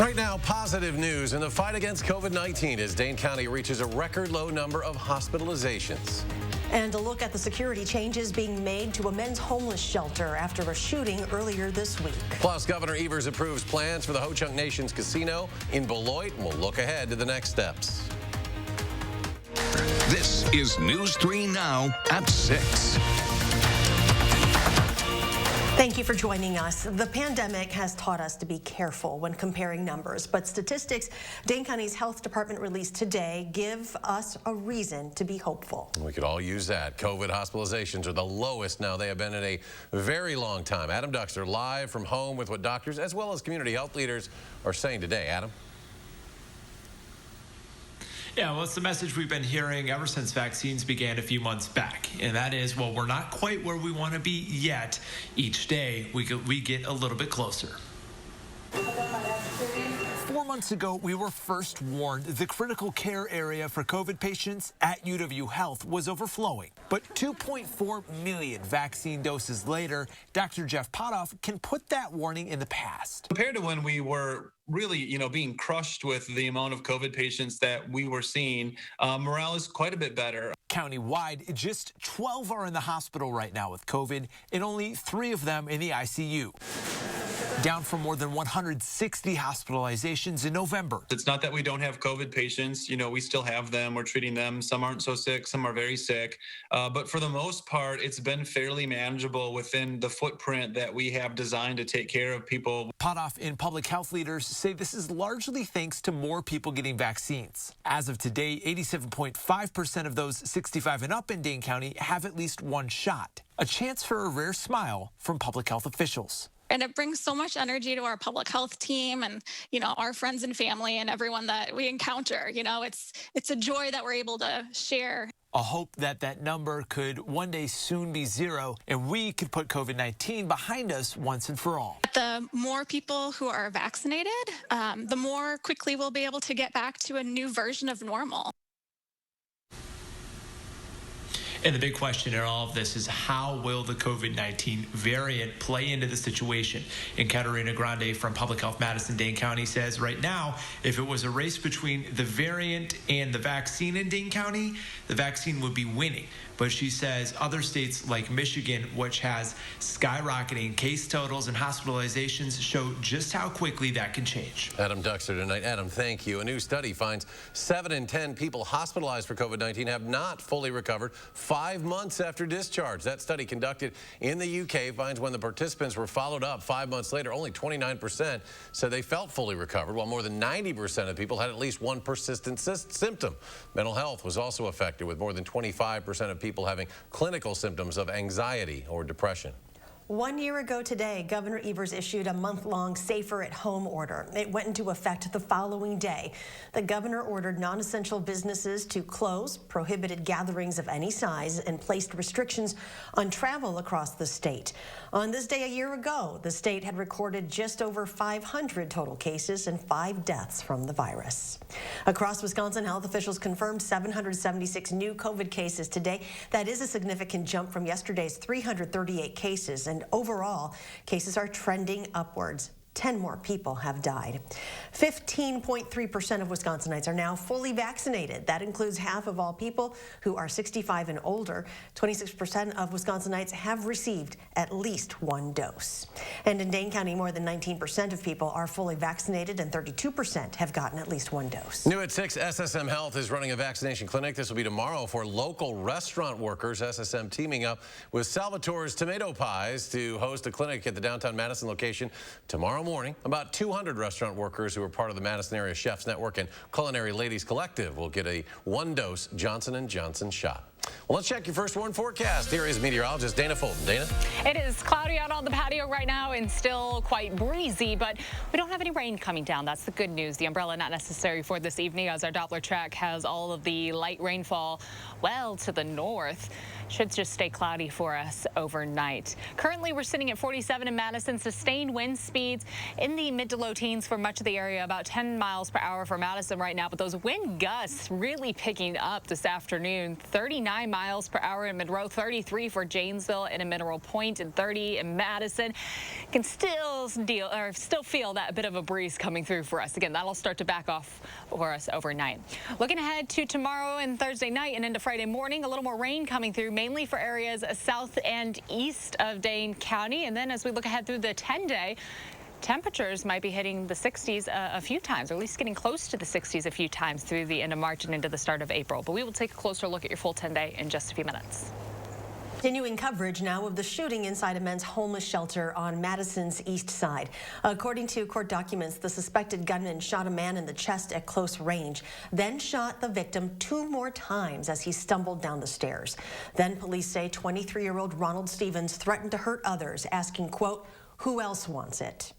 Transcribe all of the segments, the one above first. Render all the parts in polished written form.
Right now, positive news in the fight against COVID-19 as Dane County reaches a record low number of hospitalizations. And a look at the security changes being made to a men's homeless shelter after a shooting earlier this week. Plus, Governor Evers approves plans for the Ho Chunk Nation's casino in Beloit, and we'll look ahead to the next steps. This is News 3 Now at 6. Thank you for joining us. The pandemic has taught us to be careful when comparing numbers, but statistics Dane County's health department released today give us a reason to be hopeful. We could all use that. COVID hospitalizations are the lowest now they have been in a very long time. Adam Duxter live from home with what doctors as well as community health leaders are saying today. Adam? Yeah, well, it's the message we've been hearing ever since vaccines began a few months back. And that is, well, we're not quite where we want to be yet. Each day, we get a little bit closer. 4 months ago, we were first warned the critical care area for COVID patients at UW Health was overflowing. But 2.4 million vaccine doses later, Dr. Jeff Potoff can put that warning in the past. Compared to when we were really, being crushed with the amount of COVID patients that we were seeing, morale is quite a bit better. Countywide, just 12 are in the hospital right now with COVID, and only 3 of them in the ICU. Down from more than 160 hospitalizations in November. It's not that we don't have COVID patients. We still have them. We're treating them. Some aren't so sick. Some are very sick. But for the most part, it's been fairly manageable within the footprint that we have designed to take care of people. Potoff and public health leaders say this is largely thanks to more people getting vaccines. As of today, 87.5% of those 65 and up in Dane County have at least one shot. A chance for a rare smile from public health officials. And it brings so much energy to our public health team and, our friends and family and everyone that we encounter. It's a joy that we're able to share. A hope that that number could one day soon be 0 and we could put COVID-19 behind us once and for all. The more people who are vaccinated, the more quickly we'll be able to get back to a new version of normal. And the big question in all of this is how will the COVID-19 variant play into the situation? And Katarina Grande from Public Health Madison, Dane County says right now, if it was a race between the variant and the vaccine in Dane County, the vaccine would be winning. But she says other states like Michigan, which has skyrocketing case totals and hospitalizations, show just how quickly that can change. Adam Duxter tonight. Adam, thank you. A new study finds 7 in 10 people hospitalized for COVID-19 have not fully recovered 5 months after discharge. That study conducted in the UK finds when the participants were followed up 5 months later, only 29% said they felt fully recovered, while more than 90% of people had at least one persistent symptom. Mental health was also affected, with more than 25% of people having clinical symptoms of anxiety or depression. 1 year ago today, Governor Evers issued a month-long safer-at-home order. It went into effect the following day. The governor ordered non-essential businesses to close, prohibited gatherings of any size, and placed restrictions on travel across the state. On this day a year ago, the state had recorded just over 500 total cases and 5 deaths from the virus. Across Wisconsin, health officials confirmed 776 new COVID cases today. That is a significant jump from yesterday's 338 cases, and overall, cases are trending upwards. 10 more people have died. 15.3% of Wisconsinites are now fully vaccinated. That includes half of all people who are 65 and older. 26% of Wisconsinites have received at least 1 dose. And in Dane County, more than 19% of people are fully vaccinated and 32% have gotten at least 1 dose. New at 6, SSM Health is running a vaccination clinic. This will be tomorrow for local restaurant workers. SSM teaming up with Salvatore's Tomato Pies to host a clinic at the downtown Madison location tomorrow morning. About 200 restaurant workers who are part of the Madison Area Chefs Network and Culinary Ladies Collective will get a 1-dose Johnson & Johnson shot. Well, let's check your first warn forecast. Here is meteorologist Dana Fulton. Dana? It is cloudy out on the patio right now and still quite breezy, but we don't have any rain coming down. That's the good news. The umbrella not necessary for this evening as our Doppler track has all of the light rainfall well to the north. Should just stay cloudy for us overnight. Currently, we're sitting at 47 in Madison. Sustained wind speeds in the mid to low teens for much of the area, about 10 miles per hour for Madison right now. But those wind gusts really picking up this afternoon. 39 miles per hour in Monroe, 33 for Janesville and in Mineral Point, and 30 in Madison. Can still feel that bit of a breeze coming through for us. Again, that'll start to back off for us overnight. Looking ahead to tomorrow and Thursday night and into Friday morning, a little more rain coming through, mainly for areas south and east of Dane County. And then as we look ahead through the 10-day, temperatures might be hitting the 60s a few times, or at least getting close to the 60s a few times through the end of March and into the start of April. But we will take a closer look at your full 10-day in just a few minutes. Continuing coverage now of the shooting inside a men's homeless shelter on Madison's east side. According to court documents, the suspected gunman shot a man in the chest at close range, then shot the victim 2 more times as he stumbled down the stairs. Then police say 23-year-old Ronald Stevens threatened to hurt others, asking, quote, "Who else wants it?"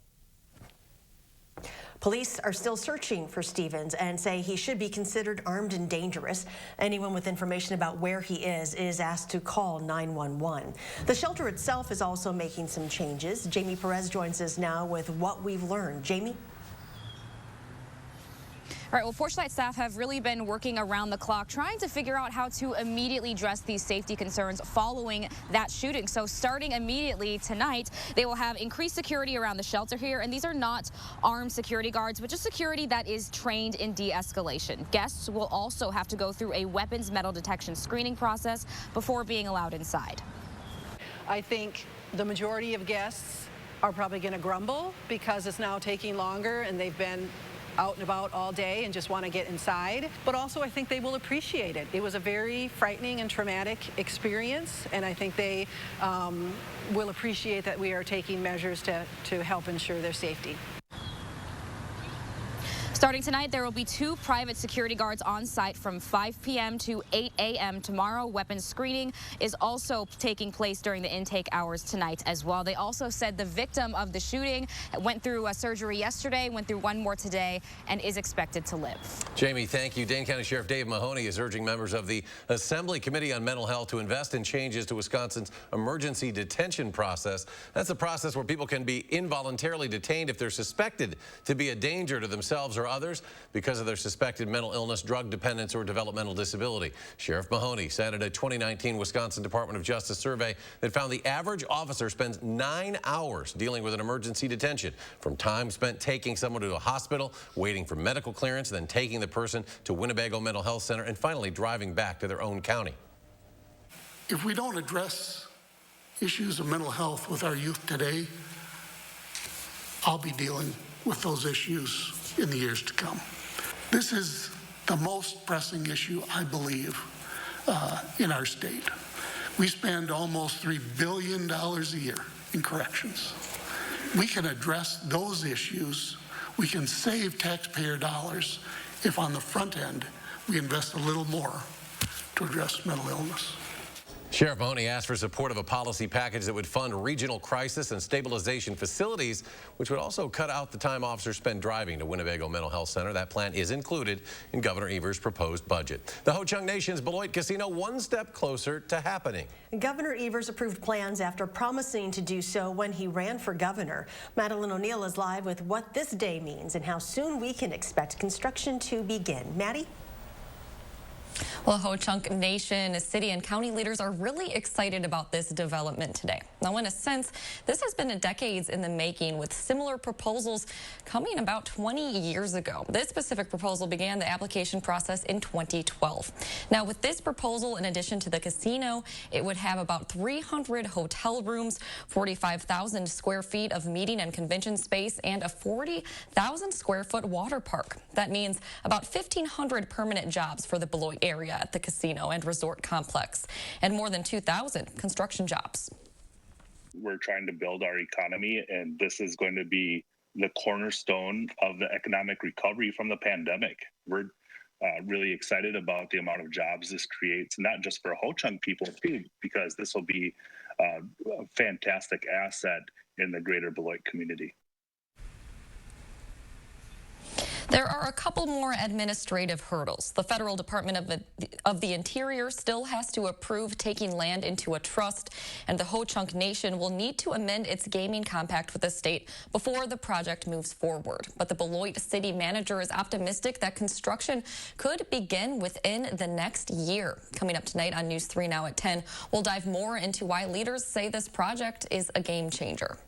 Police are still searching for Stevens and say he should be considered armed and dangerous. Anyone with information about where he is asked to call 911. The shelter itself is also making some changes. Jamie Perez joins us now with what we've learned. Jamie? All right, well, Porchlight staff have really been working around the clock trying to figure out how to immediately address these safety concerns following that shooting. So starting immediately tonight, they will have increased security around the shelter here. And these are not armed security guards, but just security that is trained in de-escalation. Guests will also have to go through a weapons metal detection screening process before being allowed inside. I think the majority of guests are probably going to grumble because it's now taking longer and they've been out and about all day and just want to get inside. But also I think they will appreciate it. It was a very frightening and traumatic experience, and I think they will appreciate that we are taking measures to help ensure their safety. Starting tonight, there will be 2 private security guards on site from 5 p.m. to 8 a.m. tomorrow. Weapons screening is also taking place during the intake hours tonight as well. They also said the victim of the shooting went through a surgery yesterday, went through one more today, and is expected to live. Jamie, thank you. Dane County Sheriff Dave Mahoney is urging members of the Assembly Committee on Mental Health to invest in changes to Wisconsin's emergency detention process. That's a process where people can be involuntarily detained if they're suspected to be a danger to themselves or others because of their suspected mental illness, drug dependence, or developmental disability. Sheriff Mahoney cited a 2019 Wisconsin Department of Justice survey that found the average officer spends 9 hours dealing with an emergency detention, from time spent taking someone to a hospital, waiting for medical clearance, then taking the person to Winnebago Mental Health Center, and finally driving back to their own county. If we don't address issues of mental health with our youth today, I'll be dealing with those issues in the years to come. This is the most pressing issue, I believe, in our state. We spend almost $3 billion a year in corrections. We can address those issues. We can save taxpayer dollars if on the front end we invest a little more to address mental illness. Sheriff Mahoney asked for support of a policy package that would fund regional crisis and stabilization facilities, which would also cut out the time officers spend driving to Winnebago Mental Health Center. That plan is included in Governor Evers' proposed budget. The Ho-Chunk Nation's Beloit Casino one step closer to happening. Governor Evers approved plans after promising to do so when he ran for governor. Madeline O'Neill is live with what this day means and how soon we can expect construction to begin. Maddie? Well, Ho-Chunk Nation, city and county leaders are really excited about this development today. Now, in a sense, this has been decades in the making, with similar proposals coming about 20 years ago. This specific proposal began the application process in 2012. Now, with this proposal, in addition to the casino, it would have about 300 hotel rooms, 45,000 square feet of meeting and convention space, and a 40,000 square foot water park. That means about 1,500 permanent jobs for the Beloit area at the casino and resort complex, and more than 2,000 construction jobs. We're trying to build our economy, and this is going to be the cornerstone of the economic recovery from the pandemic. We're really excited about the amount of jobs this creates, not just for Ho-Chunk people too, because this will be a fantastic asset in the greater Beloit community. There are a couple more administrative hurdles. The Federal Department of the Interior still has to approve taking land into a trust, and the Ho-Chunk Nation will need to amend its gaming compact with the state before the project moves forward. But the Beloit city manager is optimistic that construction could begin within the next year. Coming up tonight on News 3 Now at 10, we'll dive more into why leaders say this project is a game changer.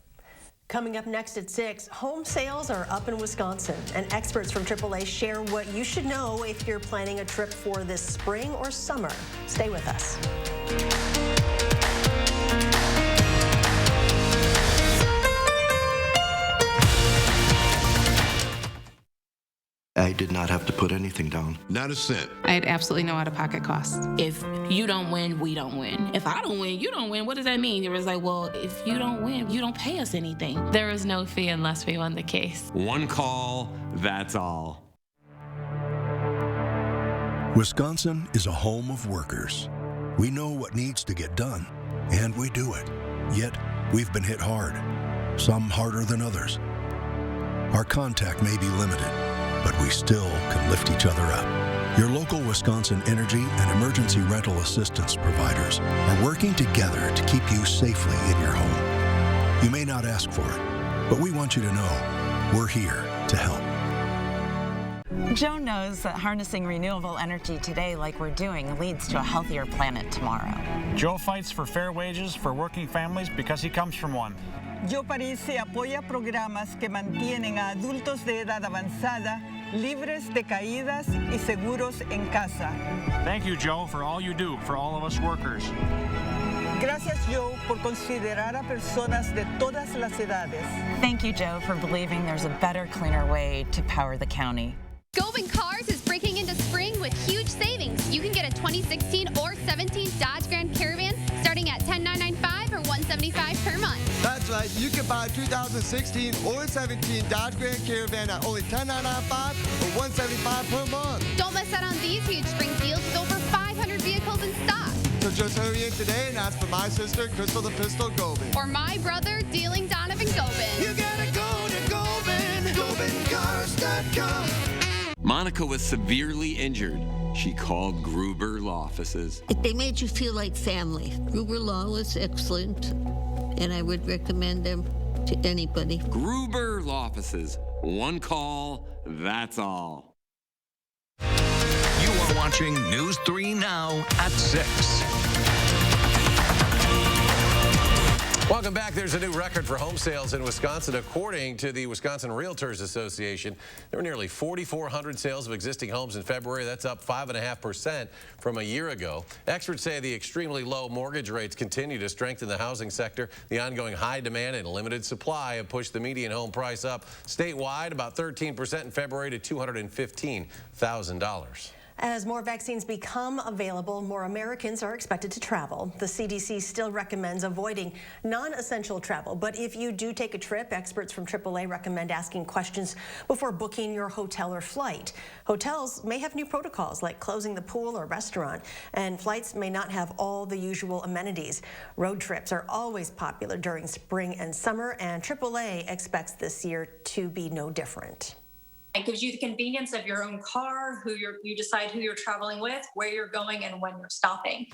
Coming up next at 6, home sales are up in Wisconsin, and experts from AAA share what you should know if you're planning a trip for this spring or summer. Stay with us. I did not have to put anything down. Not a cent. I had absolutely no out-of-pocket costs. If you don't win, we don't win. If I don't win, you don't win. What does that mean? It was like, well, if you don't win, you don't pay us anything. There was no fee unless we won the case. One call, that's all. Wisconsin is a home of workers. We know what needs to get done, and we do it. Yet, we've been hit hard, some harder than others. Our contact may be limited, but we still can lift each other up. Your local Wisconsin energy and emergency rental assistance providers are working together to keep you safely in your home. You may not ask for it, but we want you to know we're here to help. Joan knows that harnessing renewable energy today like we're doing leads to a healthier planet tomorrow. Joe fights for fair wages for working families because he comes from one. Joe Parise apoya programas que mantienen a adultos de edad avanzada libres de caídas y seguros en casa. Thank you, Joe, for all you do for all of us workers. Gracias, Joe, por considerar a personas de todas las edades. Thank you, Joe, for believing there's a better, cleaner way to power the county. Gobin Cars is breaking into spring with huge savings. You can get a 2016 or 17 Dodge Grand Caravan starting at $10,995 or $175 per month. That's right. You can buy a 2016 or 17 Dodge Grand Caravan at only $10,995 or $175 per month. Don't miss out on these huge spring deals with over 500 vehicles in stock. So just hurry in today and ask for my sister, Crystal the Pistol Gobin. Or my brother, Dealing Donovan Gobin. You gotta go to Gobin, GobinCars.com. Monica was severely injured. She called Gruber Law Offices. They made you feel like family. Gruber Law is excellent, and I would recommend them to anybody. Gruber Law Offices. One call, that's all. You are watching News 3 Now at 6. Welcome back. There's a new record for home sales in Wisconsin. According to the Wisconsin Realtors Association, there were nearly 4,400 sales of existing homes in February. That's up 5.5% from a year ago. Experts say the extremely low mortgage rates continue to strengthen the housing sector. The ongoing high demand and limited supply have pushed the median home price up statewide about 13% in February to $215,000. As more vaccines become available, more Americans are expected to travel. The CDC still recommends avoiding non-essential travel, but if you do take a trip, experts from AAA recommend asking questions before booking your hotel or flight. Hotels may have new protocols like closing the pool or restaurant, and flights may not have all the usual amenities. Road trips are always popular during spring and summer, and AAA expects this year to be no different. It gives you the convenience of your own car, you decide who you're traveling with, where you're going, and when you're stopping.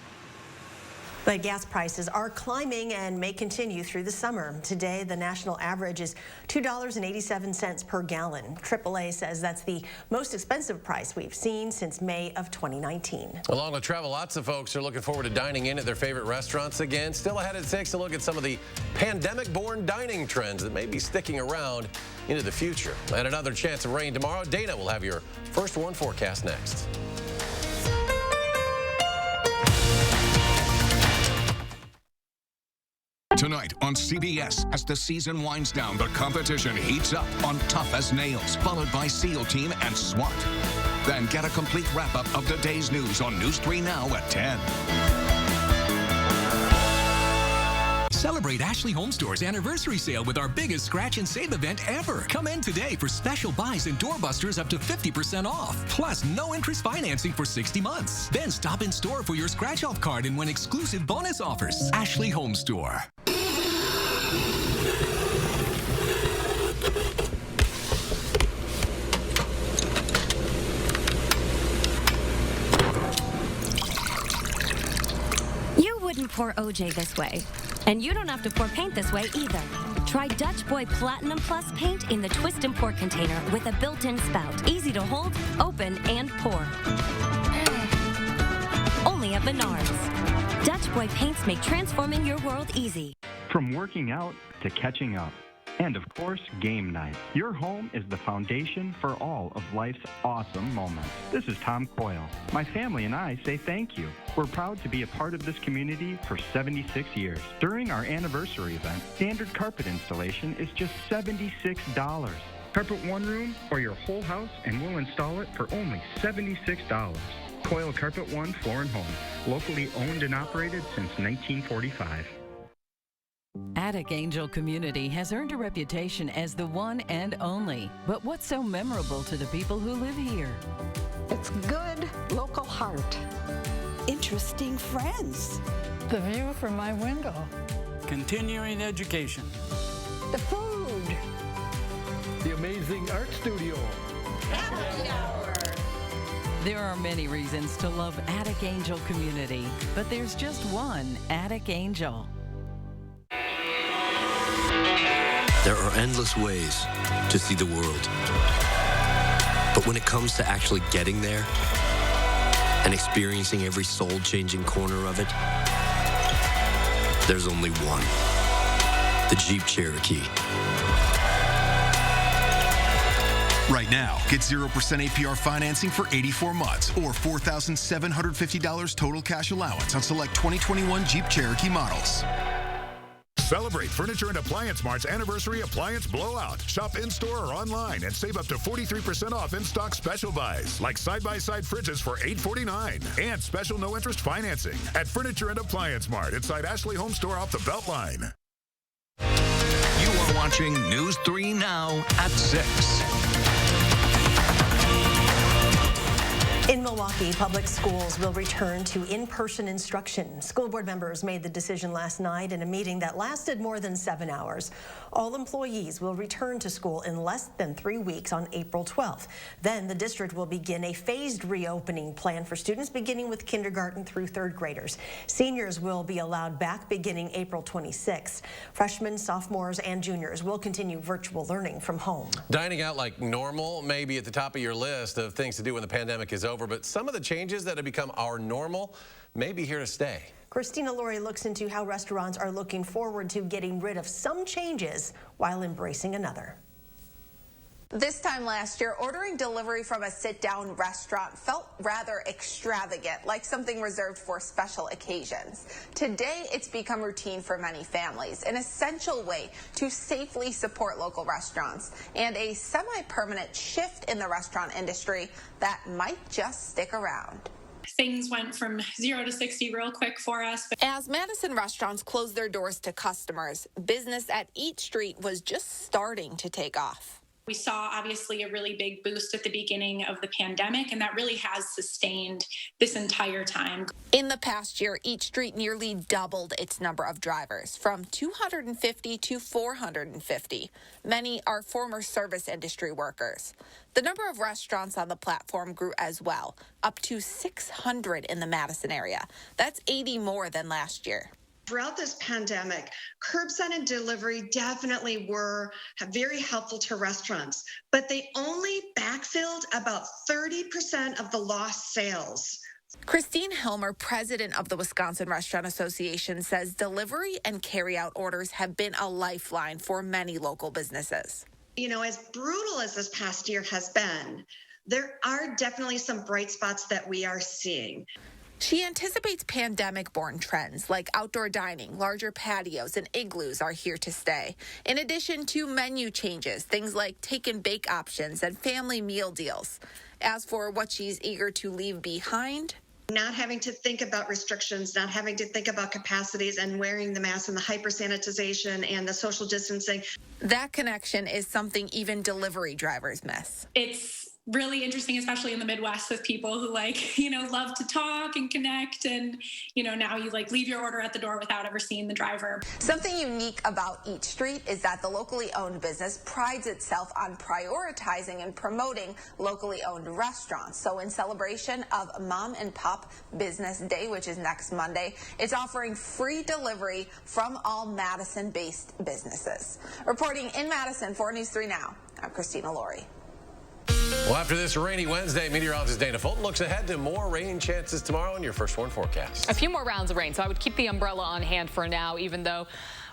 But gas prices are climbing and may continue through the summer. Today, the national average is $2.87 per gallon. AAA says that's the most expensive price we've seen since May of 2019. Along with travel, lots of folks are looking forward to dining in at their favorite restaurants again. Still ahead at 6 to look at some of the pandemic-born dining trends that may be sticking around into the future. And another chance of rain tomorrow. Dana will have your first warn forecast next. Tonight on CBS, as the season winds down, the competition heats up on Tough as Nails, followed by SEAL Team and SWAT. Then get a complete wrap-up of the day's news on News 3 Now at 10. Celebrate Ashley Home Store's anniversary sale with our biggest scratch and save event ever. Come in today for special buys and doorbusters up to 50% off. Plus, no interest financing for 60 months. Then stop in store for your scratch-off card and win exclusive bonus offers. Ashley Home Store. pour OJ this way. And you don't have to pour paint this way either. Try Dutch Boy Platinum Plus paint in the twist and pour container with a built-in spout. Easy to hold, open, and pour. Only at Menards. Dutch Boy paints make transforming your world easy. From working out to catching up. And of course, game night. Your home is the foundation for all of life's awesome moments. This is Tom Coyle. My family and I say thank you. We're proud to be a part of this community for 76 years. During our anniversary event, standard carpet installation is just $76. Carpet one room or your whole house and we'll install it for only $76. Coyle Carpet One Floor and Home. Locally owned and operated since 1945. Attic Angel Community has earned a reputation as the one and only. But what's so memorable to the people who live here? It's good local heart. Interesting friends. The view from my window. Continuing education. The food. The amazing art studio. Happy hour. There are many reasons to love Attic Angel Community, but there's just one Attic Angel. There are endless ways to see the world. But when it comes to actually getting there and experiencing every soul-changing corner of it, there's only one. The Jeep Cherokee. Right now, get 0% APR financing for 84 months or $4,750 total cash allowance on select 2021 Jeep Cherokee models. Celebrate Furniture and Appliance Mart's Anniversary Appliance Blowout. Shop in-store or online and save up to 43% off in-stock special buys, like side-by-side fridges for $849 and special no-interest financing at Furniture and Appliance Mart inside Ashley Home Store off the Beltline. You are watching News 3 Now at 6. In Milwaukee, public schools will return to in-person instruction. School board members made the decision last night in a meeting that lasted more than 7 hours. All employees will return to school in less than 3 weeks on April 12th. Then the district will begin a phased reopening plan for students beginning with kindergarten through third graders. Seniors will be allowed back beginning April 26th. Freshmen, sophomores, and juniors will continue virtual learning from home. Dining out like normal may be at the top of your list of things to do when the pandemic is over, but some of the changes that have become our normal may be here to stay. Christina Laurie looks into how restaurants are looking forward to getting rid of some changes while embracing another. This time last year, ordering delivery from a sit-down restaurant felt rather extravagant, like something reserved for special occasions. Today, it's become routine for many families, an essential way to safely support local restaurants, and a semi-permanent shift in the restaurant industry that might just stick around. Things went from 0 to 60 real quick for us. As Madison restaurants closed their doors to customers, business at Eat Street was just starting to take off. We saw obviously a really big boost at the beginning of the pandemic, and that really has sustained this entire time. In the past year, Eat Street nearly doubled its number of drivers, from 250 to 450. Many are former service industry workers. The number of restaurants on the platform grew as well, up to 600 in the Madison area. That's 80 more than last year. Throughout this pandemic, curbside and delivery definitely were very helpful to restaurants, but they only backfilled about 30% of the lost sales. Christine Helmer, president of the Wisconsin Restaurant Association, says delivery and carryout orders have been a lifeline for many local businesses. You know, as brutal as this past year has been, there are definitely some bright spots that we are seeing. She anticipates pandemic-borne trends like outdoor dining, larger patios, and igloos are here to stay. In addition to menu changes, things like take-and-bake options and family meal deals. As for what she's eager to leave behind, not having to think about restrictions, not having to think about capacities and wearing the mask and the hyper-sanitization and the social distancing. That connection is something even delivery drivers miss. It's really interesting, especially in the Midwest, with people who love to talk and connect. And, now you leave your order at the door without ever seeing the driver. Something unique about each street is that the locally owned business prides itself on prioritizing and promoting locally owned restaurants. So in celebration of Mom and Pop Business Day, which is next Monday, it's offering free delivery from all Madison-based businesses. Reporting in Madison for News 3 Now, I'm Christina Laurie. Well, after this rainy Wednesday, meteorologist Dana Fulton looks ahead to more rain chances tomorrow in your First Warn forecast. A few more rounds of rain, so I would keep the umbrella on hand for now, even though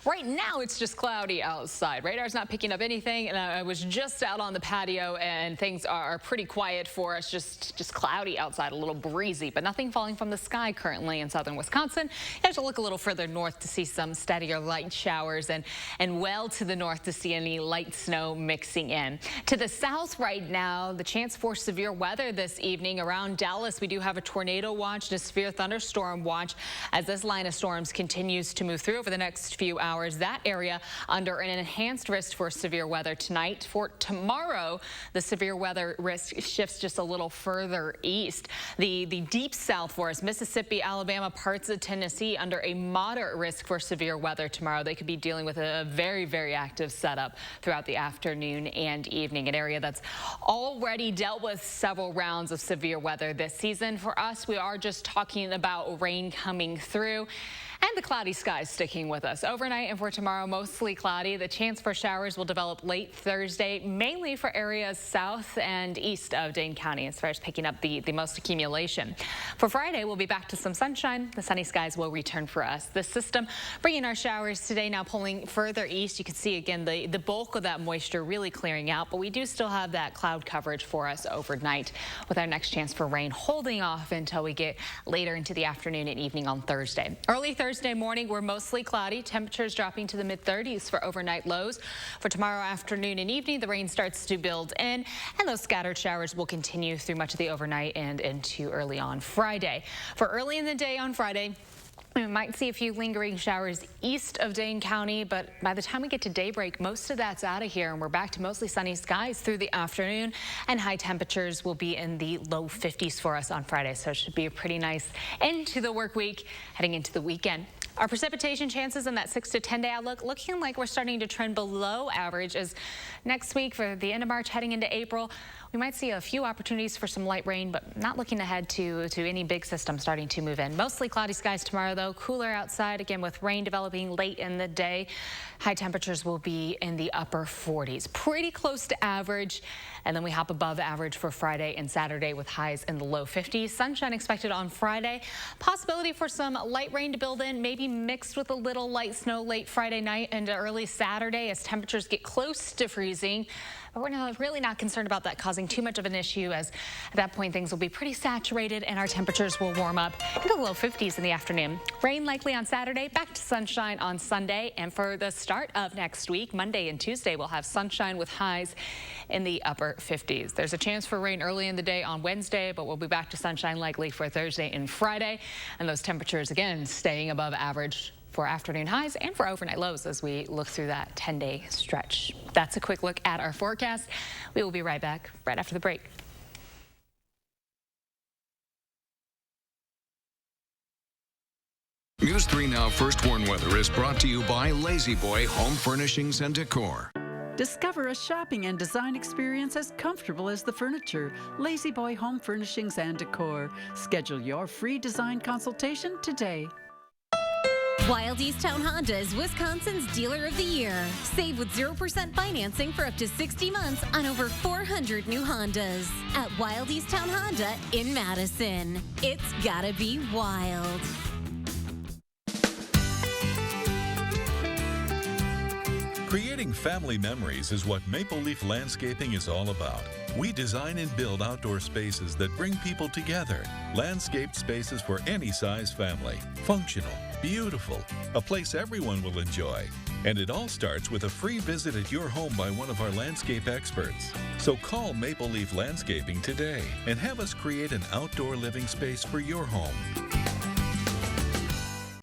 right now it's just cloudy outside. Radar's not picking up anything, and I was just out on the patio, and things are pretty quiet for us. Just cloudy outside, a little breezy, but nothing falling from the sky currently in southern Wisconsin. You have to look a little further north to see some steadier light showers, and well to the north to see any light snow mixing in. To the south right now, the chance for severe weather this evening. Around Dallas, we do have a tornado watch and a severe thunderstorm watch as this line of storms continues to move through over the next few hours. That area under an enhanced risk for severe weather tonight. For tomorrow, the severe weather risk shifts just a little further east. The deep south for us, Mississippi, Alabama, parts of Tennessee under a moderate risk for severe weather tomorrow. They could be dealing with a very, very active setup throughout the afternoon and evening. An area that's already dealt with several rounds of severe weather this season. For us, we are just talking about rain coming through and the cloudy skies sticking with us. Overnight and for tomorrow, mostly cloudy. The chance for showers will develop late Thursday, mainly for areas south and east of Dane County as far as picking up the most accumulation. For Friday, we'll be back to some sunshine. The sunny skies will return for us. The system bringing our showers today, now pulling further east. You can see again the bulk of that moisture really clearing out, but we do still have that cloud coverage for us overnight, with our next chance for rain holding off until we get later into the afternoon and evening on Thursday. Early Thursday morning, we're mostly cloudy. Temperatures dropping to the mid-30s for overnight lows. For tomorrow afternoon and evening, the rain starts to build in, and those scattered showers will continue through much of the overnight and into early on Friday. For early in the day on Friday, we might see a few lingering showers east of Dane County, but by the time we get to daybreak, most of that's out of here, and we're back to mostly sunny skies through the afternoon, and high temperatures will be in the low 50s for us on Friday, so it should be a pretty nice end to the work week heading into the weekend. Our precipitation chances in that 6 to 10 day outlook looking like we're starting to trend below average as next week for the end of March heading into April. We might see a few opportunities for some light rain, but not looking ahead to any big system starting to move in. Mostly cloudy skies tomorrow, though. Cooler outside, again, with rain developing late in the day. High temperatures will be in the upper 40s. Pretty close to average. And then we hop above average for Friday and Saturday with highs in the low 50s. Sunshine expected on Friday. Possibility for some light rain to build in, maybe mixed with a little light snow late Friday night into early Saturday as temperatures get close to freezing. But we're really not concerned about that causing too much of an issue, as at that point things will be pretty saturated and our temperatures will warm up into the low 50s in the afternoon. Rain likely on Saturday, back to sunshine on Sunday. And for the start of next week, Monday and Tuesday, we'll have sunshine with highs in the upper 50s. There's a chance for rain early in the day on Wednesday, but we'll be back to sunshine likely for Thursday and Friday. And those temperatures, again, staying above average for afternoon highs and for overnight lows as we look through that 10-day stretch. That's a quick look at our forecast. We will be right back right after the break. News 3 Now First Warn Weather is brought to you by Lazy Boy Home Furnishings and Decor. Discover a shopping and design experience as comfortable as the furniture. Lazy Boy Home Furnishings and Decor. Schedule your free design consultation today. Wilde East Towne Honda is Wisconsin's Dealer of the Year. Save with 0% financing for up to 60 months on over 400 new Hondas at Wilde East Towne Honda in Madison. It's gotta be wild. Creating family memories is what Maple Leaf Landscaping is all about. We design and build outdoor spaces that bring people together. Landscaped spaces for any size family. Functional, beautiful, a place everyone will enjoy. And it all starts with a free visit at your home by one of our landscape experts. So call Maple Leaf Landscaping today and have us create an outdoor living space for your home.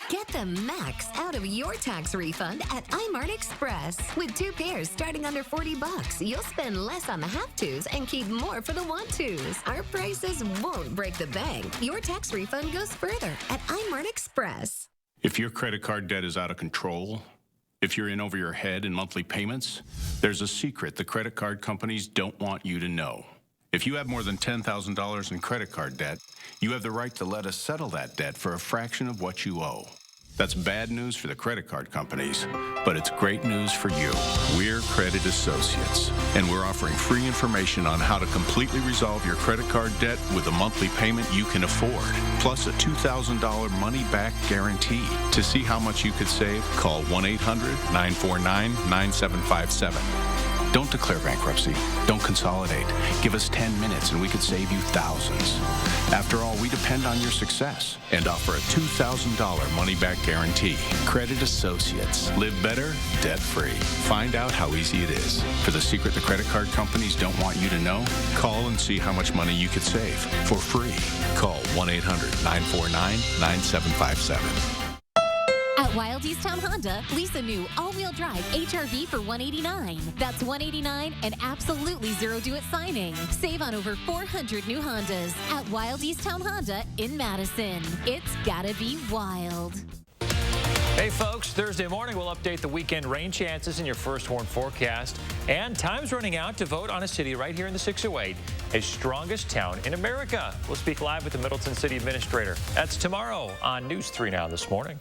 Get the max out of your tax refund at iMart Express. With 2 pairs starting under $40, you'll spend less on the have-tos and keep more for the want-tos. Our prices won't break the bank. Your tax refund goes further at iMart Express. If your credit card debt is out of control, if you're in over your head in monthly payments, there's a secret the credit card companies don't want you to know. If you have more than $10,000 in credit card debt, you have the right to let us settle that debt for a fraction of what you owe. That's bad news for the credit card companies, but it's great news for you. We're Credit Associates, and we're offering free information on how to completely resolve your credit card debt with a monthly payment you can afford, plus a $2,000 money-back guarantee. To see how much you could save, call 1-800-949-9757. Don't declare bankruptcy. Don't consolidate. Give us 10 minutes and we could save you thousands. After all, we depend on your success and offer a $2,000 money-back guarantee. Credit Associates. Live better, debt-free. Find out how easy it is. For the secret the credit card companies don't want you to know, call and see how much money you could save for free. Call 1-800-949-9757. At Wild East Towne Honda, lease a new all-wheel drive HR-V for $189. That's $189 and absolutely zero due at signing. Save on over 400 new Hondas at Wild East Towne Honda in Madison. It's gotta be wild. Hey folks, Thursday morning we'll update the weekend rain chances in your first horn forecast. And time's running out to vote on a city right here in the 608 as strongest town in America. We'll speak live with the Middleton City Administrator. That's tomorrow on News 3 Now this morning.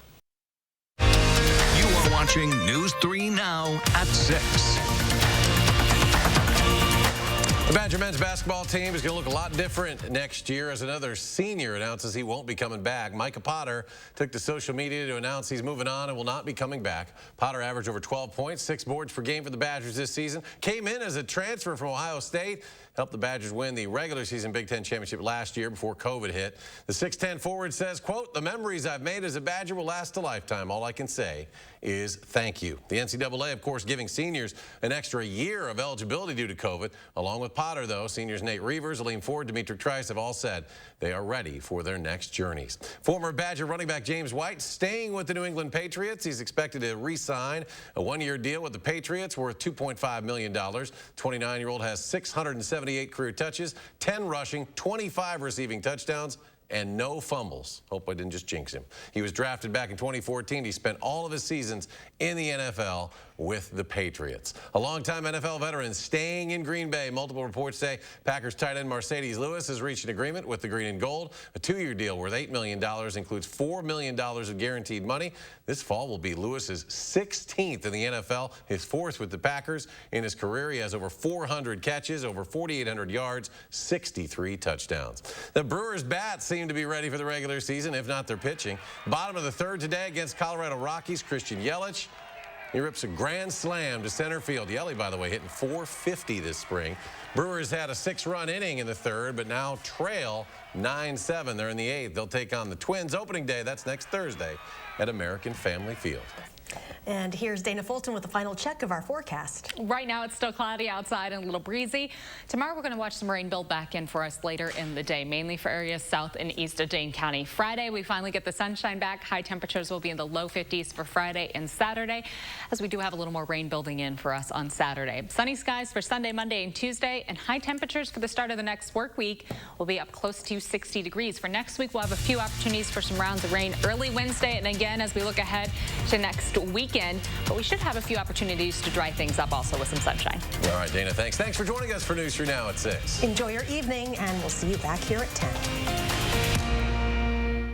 You are watching News 3 Now at 6. The Badger men's basketball team is going to look a lot different next year as another senior announces he won't be coming back. Micah Potter took to social media to announce he's moving on and will not be coming back. Potter averaged over 12 points, 6 boards per game for the Badgers this season. Came in as a transfer from Ohio State. Helped the Badgers win the regular season Big Ten championship last year before COVID hit. The 6'10 forward says, quote, "The memories I've made as a Badger will last a lifetime. All I can say is thank you." The NCAA, of course, giving seniors an extra year of eligibility due to COVID. Along with Potter, though, seniors Nate Reavers, Aleem Ford, Dimitri Trice have all said they are ready for their next journeys. Former Badger running back James White staying with the New England Patriots. He's expected to re-sign a one-year deal with the Patriots worth $2.5 million. 29-year-old has 678 career touches, 10 rushing, 25 receiving touchdowns, and no fumbles. Hope I didn't just jinx him. He was drafted back in 2014. He spent all of his seasons in the NFL with the Patriots. A longtime NFL veteran staying in Green Bay. Multiple reports say Packers tight end Mercedes Lewis has reached an agreement with the Green and Gold. A 2-year deal worth $8 million includes $4 million of guaranteed money. This fall will be Lewis's 16th in the NFL, his 4th with the Packers. In his career, he has over 400 catches, over 4,800 yards, 63 touchdowns. The Brewers' bats seem to be ready for the regular season, if not their pitching. Bottom of the 3rd today against Colorado Rockies, Christian Yelich. He rips a grand slam to center field. Yelly, by the way, hitting .450 this spring. Brewers had a 6-run inning in the 3rd, but now trail 9-7. They're in the 8th. They'll take on the Twins opening day. That's next Thursday at American Family Field. And here's Dana Fulton with a final check of our forecast. Right now it's still cloudy outside and a little breezy. Tomorrow we're going to watch some rain build back in for us later in the day, mainly for areas south and east of Dane County. Friday we finally get the sunshine back. High temperatures will be in the low 50s for Friday and Saturday, as we do have a little more rain building in for us on Saturday. Sunny skies for Sunday, Monday, and Tuesday, and high temperatures for the start of the next work week will be up close to 60 degrees. For next week we'll have a few opportunities for some rounds of rain early Wednesday, and again as we look ahead to next weekend. But we should have a few opportunities to dry things up also with some sunshine. All right, Dana, thanks. Thanks for joining us for News 3 Now at 6. Enjoy your evening, and we'll see you back here at 10.